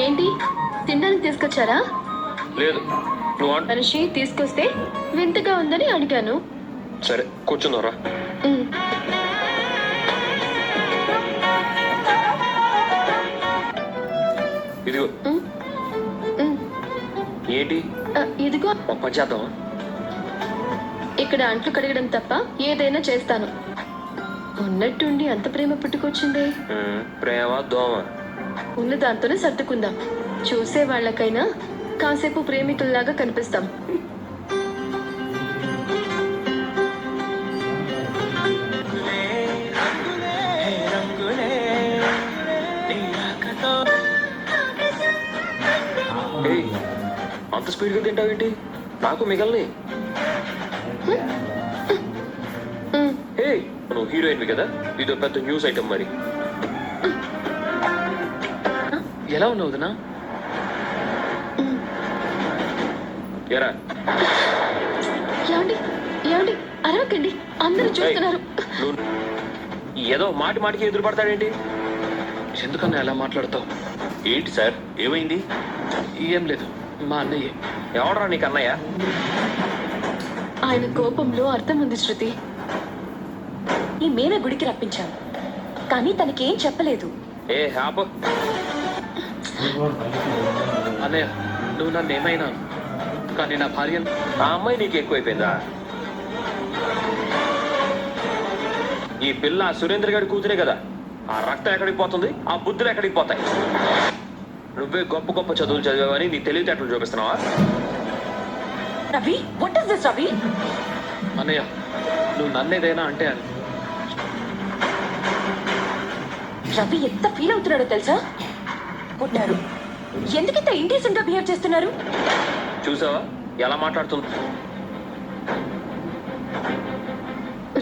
ఏంటి తినడానికి తీసుకొచ్చారా? లేదు, నువ్వు మనిషి తీసుకొస్తే వింతగా ఉందని అడిగాను. సరే కూర్చుందోరా. ఉమ్, ఇదిగో. ఉమ్, ఉమ్. ఏంటి ఇదిగో ఒక పని చేద్దాం. ఇక్కడ అంట్లు కడగడం తప్ప ఏదైనా చేస్తాను. ఉన్నట్టుండి అంత ప్రేమ పుట్టుకొచ్చింది. ప్రేమ దోమ ఉన్న దాంతోనే సర్దుకుందాం. చూసే వాళ్ళకైనా కాసేపు ప్రేమికుల్లాగా కనిపిస్తాం. ఏయ్, అంత స్పీడ్గా తింటావేంటి? నాకు మిగల్ని. ఏ నువ్వు హీరోయిన్వి కదా, ఇదో పెద్ద న్యూస్ ఐటమ్ మరి. ఎలా ఉన్నావు వదినా? ఎరా ఏమండి ఏమండి అరవకండి, అందరూ చూస్తున్నారు. నువ్వు ఏదో మాటి మాటికి ఎదురు పడతాడేంటి? ఎందుకన్నా ఎలా మాట్లాడతావు? ఏంటి సార్, ఏమైంది? ఏం లేదు, మా అన్నయ్య. ఎవడరా నీకు అన్నయ్య? ఆయన కోపంలో అర్థం ఉంది శృతి. ఈ మేన గుడికి రప్పించాను, కానీ తనకేం చెప్పలేదు. ఏ హ్యాప్ అన్నయ్య, నువ్వు నన్ను ఏమైనా కానీ నా భార్య. ఆ అమ్మాయి నీకు ఎక్కువైపోయిందా? ఈ పిల్ల సురేంద్ర గారి కూతురే కదా. ఆ రక్తం ఎక్కడికి పోతుంది, ఆ బుద్ధులు ఎక్కడికి పోతాయి? నువ్వే గొప్ప గొప్ప చదువులు చదివావని నీ తెలివితేటలు చూపిస్తున్నావా? Ravi, what is this Ravi? అన్నయ్య, నువ్వు నన్నేదైనా అంటే అని. రవి ఎంత ఫీల్ అవుతున్నాడో తెలుసా? పుట్టారు ఎందుకింత ఇండీసెంట్ గా బిహేవ్ చేస్తున్నారు? చూసావా ఎలా మాట్లాడుతుంది?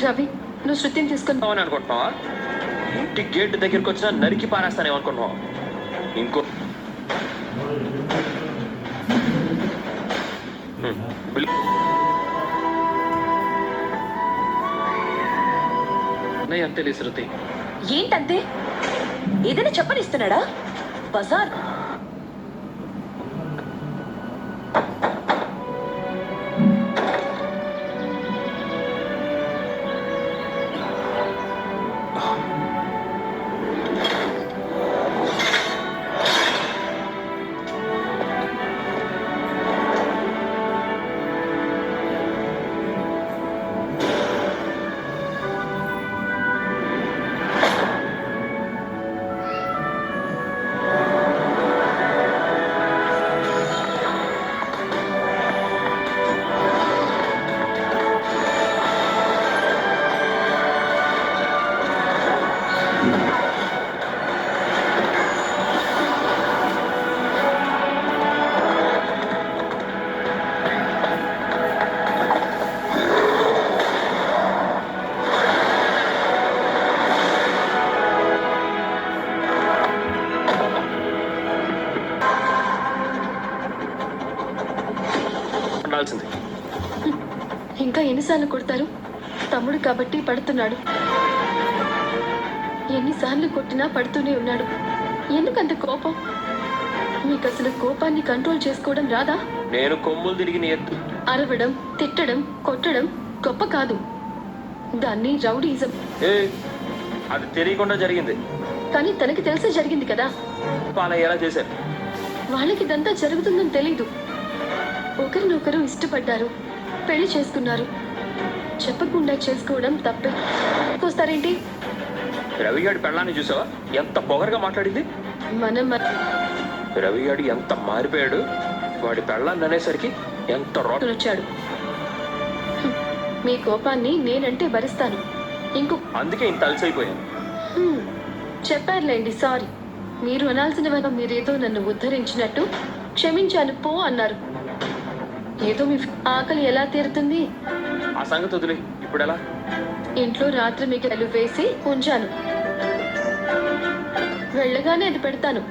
రవి, నువ్వు శృతిని తీసుకుని అని అనుకుంటున్నావా? ఇంటి గేట్ దగ్గరికి వచ్చినా నరికి పారేస్తానేమనుకుంటున్నావా? ఇంకో అన్నయ్య అంతే లే శృతి. ఏంటంతే? ఏదైనా చెప్పనిస్తున్నాడా? బజార్ ఉండాల్సింది. ఇంకా ఎన్నిసార్లు కొడతారు? తమ్ముడు కాబట్టి పడుతున్నాడు. ఎన్నిసార్లు కొట్టినా పడుతూనే ఉన్నాడు. ఎందుకంత కోపం? మీకు అసలు కోపాన్ని కంట్రోల్ చేసుకోవడం రాదా? నేను కొమ్ములు తిరిగి నీ ఎత్తు. అరవడం, తిట్టడం, కొట్టడం గొప్ప కాదు, దాన్ని రౌడీజం. ఏ అది తెలియకుండా జరిగింది. కానీ తనకి తెలిసే జరిగింది కదా. అలా ఎలా చేశారు? వాళ్ళకి ఇదంతా జరుగుతుందని తెలీదు. ఒకరినొకరు ఇష్టపడ్డారు, పెళ్లి చేసుకున్నారు. చెప్పకుండా చేసుకోవడం తప్పే. వస్తారేంటి? రవిగాడి పెళ్ళాన్ని చూసావా ఎంత పొగరుగా మాట్లాడింది? మనం రవిగాడు ఎంత మారిపోయాడు. వాడి పెళ్ళాన్ని అనేసరికి ఎంత వచ్చాడు. మీ కోపాన్ని నేనంటే భరిస్తాను. ఇంకో అందుకే ఇంత అలసైపోయాను. చెప్పారులేండి, సారీ. మీరు అనాల్సిన వల్ల మీరేదో నన్ను ఉద్ధరించినట్టు క్షమించాను పో అన్నారు. ఏదో మీ ఆకలి ఎలా తీరుతుంది? ఆ సంగతి వదిలే. ఇప్పుడు ఎలా? ఇంట్లో రాత్రి మీకు ఎలు వేసి ఉంచాను. వెళ్ళగానే అది పెడతాను.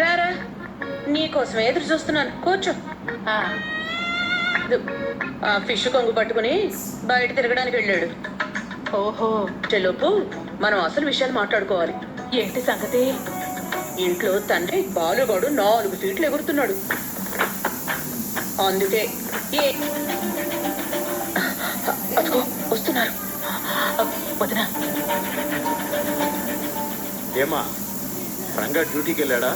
రారా, నీకోసం ఎదురు చూస్తున్నాను. కూర్చో. ఫిష్ కొంగు పట్టుకుని బయట తిరగడానికి వెళ్ళాడు. ఓహో, చెలోపు మనం అసలు విషయాలు మాట్లాడుకోవాలి. ఏంటి సంగతి? ఇంట్లో తండ్రి బాలుగాడు 4 ఫీట్లు ఎగురుతున్నాడు. అందుకే అదిగో వస్తున్నారు. వదినా, ఏమా రంగా డ్యూటీకి వెళ్ళాడా?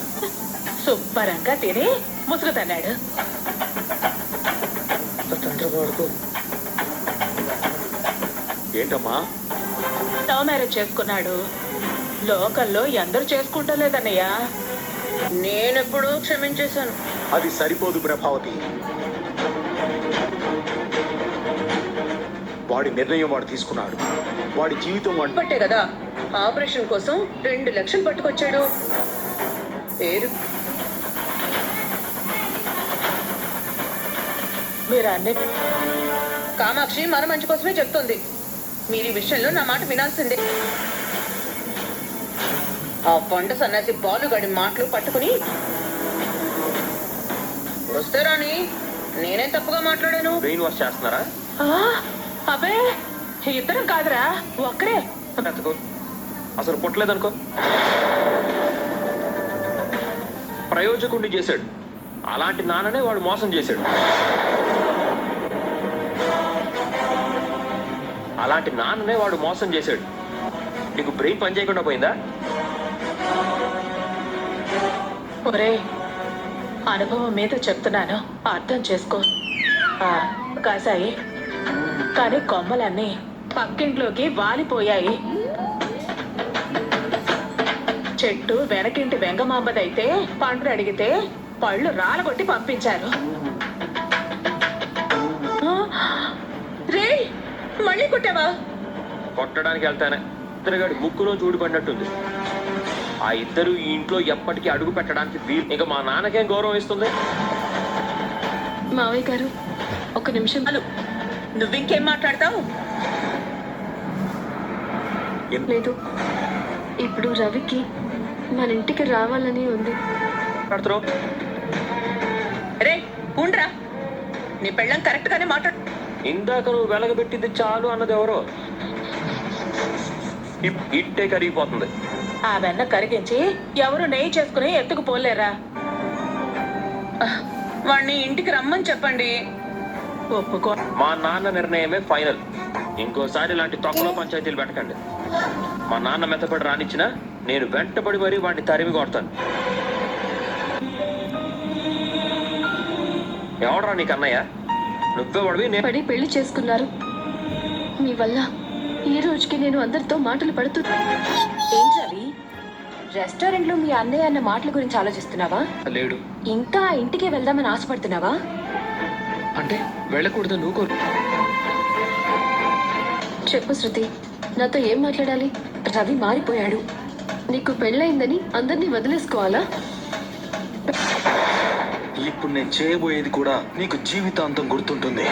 శుభ్రంగా తిని ముసుగు తన్నాడు. తొందరగా ఏంటమ్మా? లవ్ మ్యారేజ్ చేసుకున్నాడు. లోకల్లో ఎందరు చేసుకుంటలేదన్నయ్య. నేనెప్పుడు క్షమించేశాను. అది సరిపోదు ప్రభావతి. వాడి నిర్ణయం వాడు తీసుకున్నాడు. వాడి జీవితం వాడి పట్టే కదా ఆపరేషన్ కోసం 2 లక్షలు పట్టుకొచ్చాడు. పేరు మీరు అన్ని కామాక్షి మన మంచి కోసమే చెప్తుంది. మీరు ఈ విషయంలో నా మాట వినాల్సిందే. ఆ పంట సన్యాసి బాలుగాడి మాటలు పట్టుకుని వస్తే రాని నేనే తప్పుగా మాట్లాడాను. బ్రెయిన్ వాష్ చేస్తున్నారా? అబ్బే ఇద్దరం కాదురా, ఒక్కరే. ఎత్తుకో, అసలు పుట్టలేదనుకో. ప్రయోజకుడిని చేశాడు. అలాంటి నాన్ననే వాడు మోసం చేశాడు. అలాంటి నాన్ననే వాడు మోసం చేశాడు. నీకు బ్రెయిన్ పని చేయకుండా పోయిందా? ఒరే, అనుభవం మీద చెప్తున్నాను, అర్థం చేసుకో. కాసాయి కానీ కొమ్మలన్నీ పక్కింట్లోకి వాలిపోయాయి. చెట్టు వెనకింటి వెంగమాంబదైతే పండు అడిగితే పళ్ళు రాలగొట్టి పంపించారు. రే, మళ్ళీ కొట్టావా? కొట్టడానికి వెళ్తానే ఇద్దరుగాడి ముక్కులో చూడిపడినట్టుంది. ఆ ఇద్దరు ఈ ఇంట్లో ఎప్పటికీ అడుగు పెట్టడానికి వీలు. ఇక మా నాన్నకేం గౌరవం ఇస్తుంది? మావయ్య గారు ఒక నిమిషం. నువ్వింకేం మాట్లాడతావు? లేదు, ఇప్పుడు రవికి మన ఇంటికి రావాలని ఉంది. మాట్లాడుతున్నావు? రే ఉండ్రా, నీ పెళ్ళం కరెక్ట్ గానే మాట్లాడు. ఇందాక నువ్వు వెలగబెట్టింది చాలు అన్నది ఎవరో. ఇట్టే కరిగిపోతుంది. ఆ వెన్న కరిగించి ఎవరు నెయ్యి చేసుకుని ఎత్తుకుపోలేరా? వాణ్ణి ఇంటికి రమ్మని చెప్పండి. ఒప్పుకో. మా నాన్న నిర్ణయమే ఫైనల్. ఇంకోసారి ఇలాంటి తొక్కలో పంచాయతీలు పెట్టకండి. మా నాన్న మెత్తపడి రానిచ్చినా నేను వెంటబడి మరీ వాడిని తరిమి కొడతాను. ఎవడరా నీకు అన్నయ్య? నువ్వే వాడివి. నేను పడి పెళ్లి చేసుకున్నారు. మీ వల్ల ఈ రోజుకి నేను అందరితో మాటలు పడుతున్నా. ఏం రవి, రెస్టారెంట్ లో మీ అన్నయ్య అన్న మాటల గురించి ఆలోచిస్తున్నావా? లేడు. ఇంకా ఇంటికి వెళ్దామని ఆశపడుతున్నావా? అంటే వెళ్ళకూడదు నువ్వు కోరు. చెప్పు శృతి, నాతో ఏం మాట్లాడాలి? రవి మారిపోయాడు. నీకు పెళ్ళయిందని అందరినీ వదిలేసుకోవాలా? ఇప్పుడు నేను చేయబోయేది కూడా నీకు జీవితాంతం గుర్తుంటుంది.